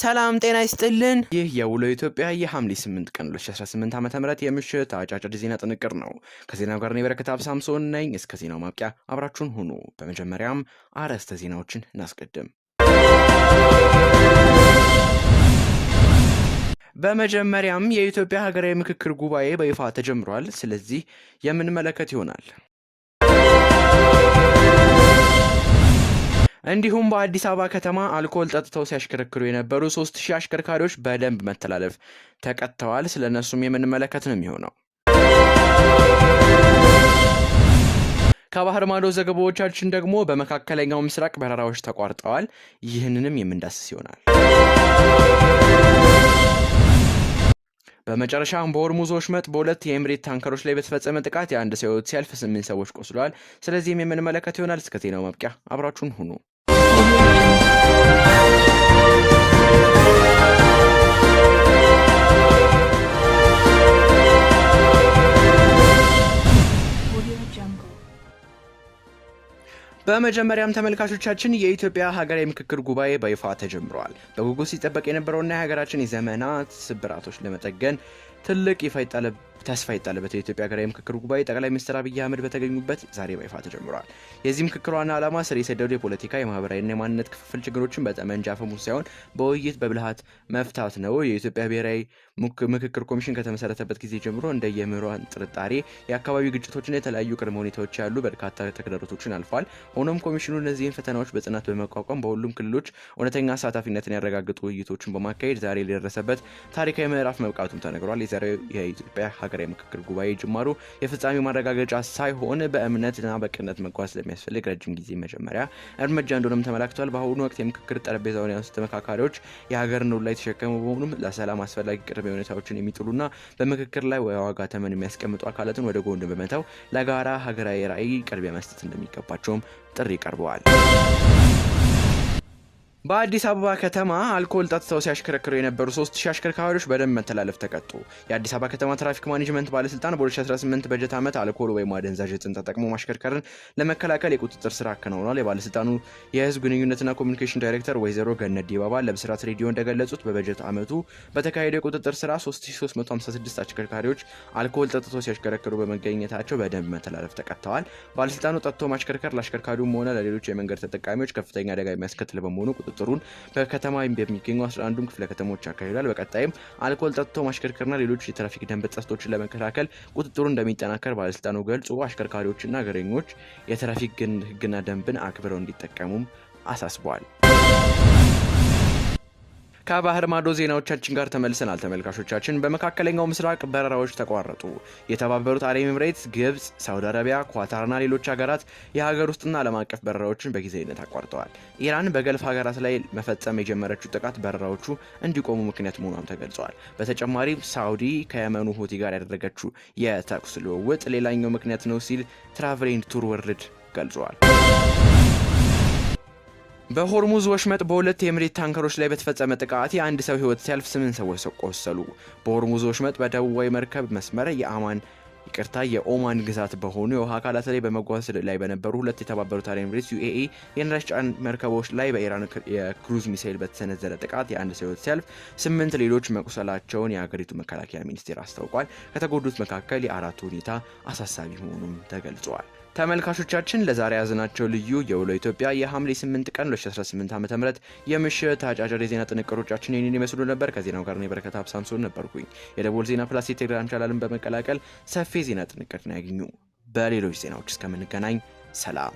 ሰላም ጤና ይስጥልን። ይህ የውሎ ኢትዮጵያ የሐምሌ 8 ቀን 2018 ዓ.ም የምሽት አጫጭር ዜና ጥንቅር ነው። ከዜናው ጋር እኔ በረከት ሳምሶን ነኝ። እስከ ዜናው ማብቂያ አብራችሁን ሁኑ። በመጀመሪያም አርዕስተ ዜናዎችን እናስቀድም። በመጀመሪያም የኢትዮጵያ ሀገራዊ ምክክር ጉባኤ በይፋ ተጀምሯል። ስለዚህ የምንመለከት ይሆናል። እንዲሁም በአዲስ አበባ ከተማ አልኮል ጠጥተው ሲያሽከረክሩ የነበሩ 3000 አሽከርካሪዎች በደንብ መተላለፍ ተቀጥተዋል። ስለነሱም የምንመለከት ነው የሚሆነው። ከባህር ማዶ ዘገባዎቻችን ደግሞ በመካከለኛው ምስራቅ በረራዎች ተቋርጠዋል። ይህንንም የምንዳስስ ይሆናል። በመጨረሻም በሆርሙዝ ወሽመጥ በሁለት የኤምሬት ታንከሮች ላይ በተፈጸመ ጥቃት የአንድ ሰው ሕይወት ሲያልፍ 8 ሰዎች ቆስለዋል። ስለዚህም የምንመለከት ይሆናል። እስከ ዜናው ማብቂያ አብራችሁን ሁኑ። በመጀመሪያም ተመልካቾቻችን የኢትዮጵያ ሀገራዊ ምክክር ጉባኤ በይፋ ተጀምሯል። በጉጉት ሲጠበቅ የነበረውና የሀገራችን የዘመናት ስብራቶች ለመጠገን ትልቅ ተስፋ የጣለበት የኢትዮጵያ ሀገራዊ ምክክር ጉባኤ ጠቅላይ ሚኒስትር አብይ አህመድ በተገኙበት ዛሬ በይፋ ተጀምሯል። የዚህ ምክክር ዋና ዓላማ ስር የሰደዱ የፖለቲካ የማህበራዊና የማንነት ክፍፍል ችግሮችን በጠመንጃ አፈሙዝ ሳይሆን በውይይት በብልሃት መፍታት ነው። የኢትዮጵያ ብሔራዊ ምክክር ኮሚሽን ከተመሰረተበት ጊዜ ጀምሮ እንደ የምሁራን ጥርጣሬ፣ የአካባቢ ግጭቶችና የተለያዩ ቅድመ ሁኔታዎች ያሉ በርካታ ተግዳሮቶችን አልፏል። ሆኖም ኮሚሽኑ እነዚህን ፈተናዎች በጽናት በመቋቋም በሁሉም ክልሎች እውነተኛ አሳታፊነትን ያረጋግጡ ውይይቶችን በማካሄድ ዛሬ ሊደረሰበት ታሪካዊ ምዕራፍ መብቃቱም ተነግሯል። የዛሬው የኢትዮጵያ ሀገራዊ ምክክር ጉባኤ ጅማሩ የፍጻሜ ማረጋገጫ ሳይሆን በእምነትና በቅንነት መጓዝ ስለሚያስፈልግ ረጅም ጊዜ መጀመሪያ እርምጃ እንደሆነም ተመላክቷል። በአሁኑ ወቅት የምክክር ጠረጴዛውን ያነሱ ተመካካሪዎች የሀገርን ኑሮ ላይ የተሸከሙ በመሆኑም ለሰላም አስፈላጊ ቅድመ ሁኔታዎችን የሚጥሉና በምክክር ላይ የዋጋ ተመን የሚያስቀምጡ አካላትን ወደ ጎን በመተው ለጋራ ሀገራዊ ራዕይ ቅድሚያ መስጠት እንደሚገባቸውም ጥሪ ቀርበዋል። በአዲስ አበባ ከተማ አልኮል ጠጥተው ሲያሽከረክሩ የነበሩ 3000 አሽከርካሪዎች በደንብ መተላለፍ ተቀጡ። የአዲስ አበባ ከተማ ትራፊክ ማኔጅመንት ባለስልጣን በ2018 በጀት ዓመት አልኮል ወይም አደንዛዥ ዕፅን ተጠቅሞ ማሽከርከርን ለመከላከል የቁጥጥር ስራ አከናውኗል። የባለስልጣኑ የህዝብ ግንኙነትና ኮሚኒኬሽን ዳይሬክተር ወይዘሮ ገነት ዲባባ ለብስራት ሬዲዮ እንደገለጹት በበጀት ዓመቱ በተካሄደው የቁጥጥር ስራ 3356 አሽከርካሪዎች አልኮል ጠጥተው ሲያሽከረክሩ በመገኘታቸው በደንብ መተላለፍ ተቀጥተዋል። ባለስልጣኑ ጠጥቶ ማሽከርከር ለአሽከርካሪውም ሆነ ለሌሎች የመንገድ ተጠቃሚዎች ከፍተኛ አደጋ የሚያስከትል በመሆኑ ቁጥጥሩን በከተማ በሚገኙ 11 ክፍለ ከተሞች ያካሂዳል። በቀጣይም አልኮል ጠጥቶ ማሽከርከርና ሌሎች የትራፊክ ደንብ ጥሰቶችን ለመከላከል ቁጥጥሩ እንደሚጠናከር ባለስልጣኑ ገልጾ አሽከርካሪዎችና እግረኞች የትራፊክ ህግና ደንብን አክብረው እንዲጠቀሙም አሳስበዋል። ከባህር ማዶ ዜናዎቻችን ጋር ተመልሰናል ተመልካቾቻችን። በመካከለኛው ምስራቅ በረራዎች ተቋረጡ። የተባበሩት አረብ ኤሚሬትስ፣ ግብጽ፣ ሳውዲ አረቢያ፣ ኳታርና ሌሎች ሀገራት የሀገር ውስጥና ዓለም አቀፍ በረራዎችን በጊዜያዊነት አቋርጠዋል። ኢራን በገልፍ ሀገራት ላይ መፈጸም የጀመረችው ጥቃት በረራዎቹ እንዲቆሙ ምክንያት መሆኗም ተገልጿል። በተጨማሪም ሳውዲ ከየመኑ ሁቲ ጋር ያደረገችው የተኩስ ልውውጥ ሌላኛው ምክንያት ነው ሲል ትራቨል ኤንድ ቱር ወርልድ ገልጿል። በሆርሙዝ ወሽመጥ በሁለት የኤምሬት ታንከሮች ላይ በተፈጸመ ጥቃት የአንድ ሰው ሕይወት ሲያልፍ 8 ሰዎች ቆሰሉ። በሆርሙዝ ወሽመጥ በደቡባዊ መርከብ መስመር የኦማን ግዛት በሆኑ የውሃ አካላት ላይ በመጓዝ ላይ በነበሩ ሁለት የተባበሩት አረብ ኤሚሬትስ ዩኤኢ የነዳጅ ጫኝ መርከቦች ላይ በኢራን የክሩዝ ሚሳኤል በተሰነዘረ ጥቃት የአንድ ሰው ሕይወት ሲያልፍ 8 ሌሎች መቁሰላቸውን የሀገሪቱ መከላከያ ሚኒስቴር አስታውቋል። ከተጎዱት መካከል የአራቱ ሁኔታ አሳሳቢ መሆኑም ተገልጿል። ተመልካቾቻችን ለዛሬ ያዝናቸው ልዩ የውሎ ኢትዮጵያ የሐምሌ 8 ቀን 2018 ዓ.ም የምሽት አጫጭር የዜና ጥንቅሮቻችን ይህንን ይመስሉ ነበር። ከዜናው ጋር እኔ በረከት ሳምሶን ነበርኩኝ። የደቦል ዜና ፕላስ የቴሌግራም ቻናልን በመቀላቀል ሰፊ ዜና ጥንቅርን ያገኙ። በሌሎች ዜናዎች እስከምንገናኝ ሰላም።